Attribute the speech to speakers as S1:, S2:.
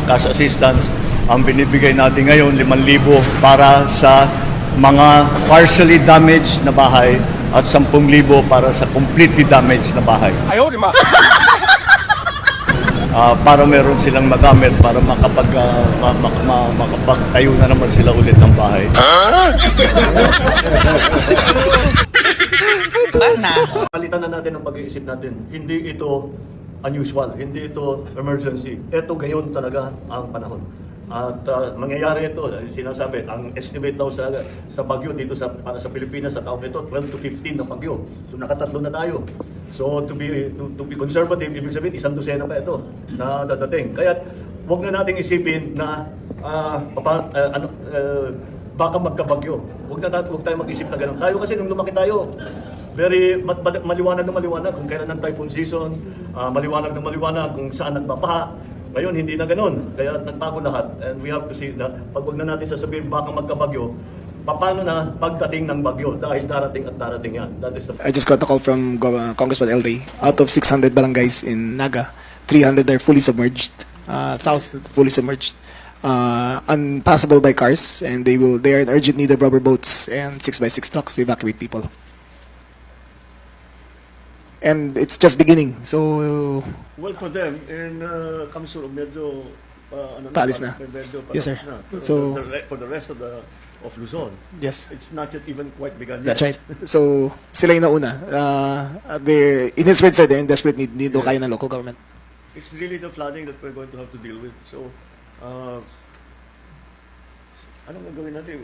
S1: cash assistance. Ang binibigay natin ngayon, 5,000 para sa mga partially damaged na bahay at 10,000 para sa completely damaged na bahay.
S2: Ayaw, di ma.
S1: Para meron silang magamit para makapagtayo na naman sila ulit ng bahay. Palitan na natin ang pag-iisip natin. Hindi ito unusual, hindi ito emergency. Ito ngayon talaga ang panahon. At mangyayari ito, sinasabi, ang estimate daw sa bagyo dito para sa Pilipinas sa taong ito, 12 to 15 na bagyo. So nakatatlo na tayo. So to be conservative, ibig sabihin, 100 pa ito na dadating. Kaya huwag na nating isipin na baka magkabagyo. Huwag tayo mag-isip na ganun. Tayo kasi nung lumaki tayo, very maliwanag na maliwanag kung kailan ang typhoon season, maliwanag na maliwanag kung saan nagpapaha. Ngayon, hindi na ganun. Kaya nagbago lahat. And we have to see that pag huwag na natin sasabihin baka magkabagyo, paano na pagdating ng bagyo? Dahil darating at darating yan. That is the
S3: I just got a call from Congressman El Rey. Out of 600 barangays in Naga, 300 are fully submerged, 1,000 fully submerged, unpassable by cars, and they are in urgent need of rubber boats and 6x6 trucks to evacuate people. And it's just beginning, so
S1: well, for them, in Kamsur, medyo
S3: paalis na.
S1: Medyo
S3: Yes, sir.
S1: Na.
S3: So
S1: For the rest of Luzon,
S3: yes,
S1: it's not yet even quite begun
S3: that's
S1: yet.
S3: right. So sila yung nauna. They're in his words, sir, they're in desperate need. Hindi daw kaya ng local government.
S1: It's really the flooding that we're going to have to deal with. So, anong gagawin natin?